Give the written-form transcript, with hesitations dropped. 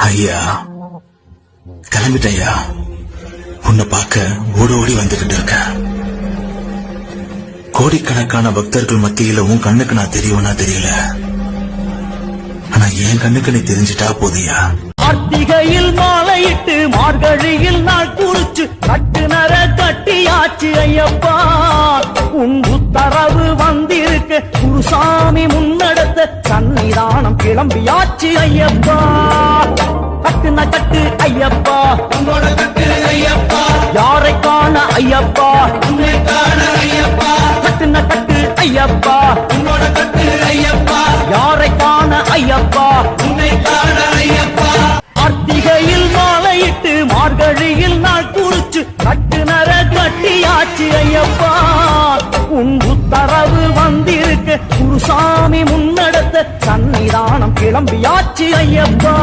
ஐயா கிளம்பிட்டேயா. உன்னை பார்க்க ஓடி ஓடி வந்துகிட்டு இருக்க. கோடிக்கணக்கான பக்தர்கள் மத்தியில உன் கண்ணுக்கு நான் தெரியவனா தெரியல, ஆனா என் கண்ணுக்கு நீ தெரிஞ்சிட்டா போதியா. கார்த்திகையில் மாலையிட்டு மார்கழியில் நாள் குறிச்சு கட்டுநர கட்டியாச்சு ஐயப்பா. உன் உத்தரவு வந்திருக்க குருசாமி முன்னெடுத்த சன்னிதானம் கிளம்பியாச்சு ஐயப்பா. கட்டுன கட்டு ஐயப்பா, யாரை காண ஐயப்பா, கட்டுன கட்டு ஐயப்பா, யாரை காண ஐயப்பா. கார்த்திகையில் மாலையிட்டு மார்கழியில் நாள் குறிச்சு கட்டுநர கட்டியாச்சு ஐயப்பா. உன் உத்தரவு வந்திருக்க குருசாமி முன்னெடுத்த சன்னிதானம் கிளம்பியாச்சு ஐயப்பா.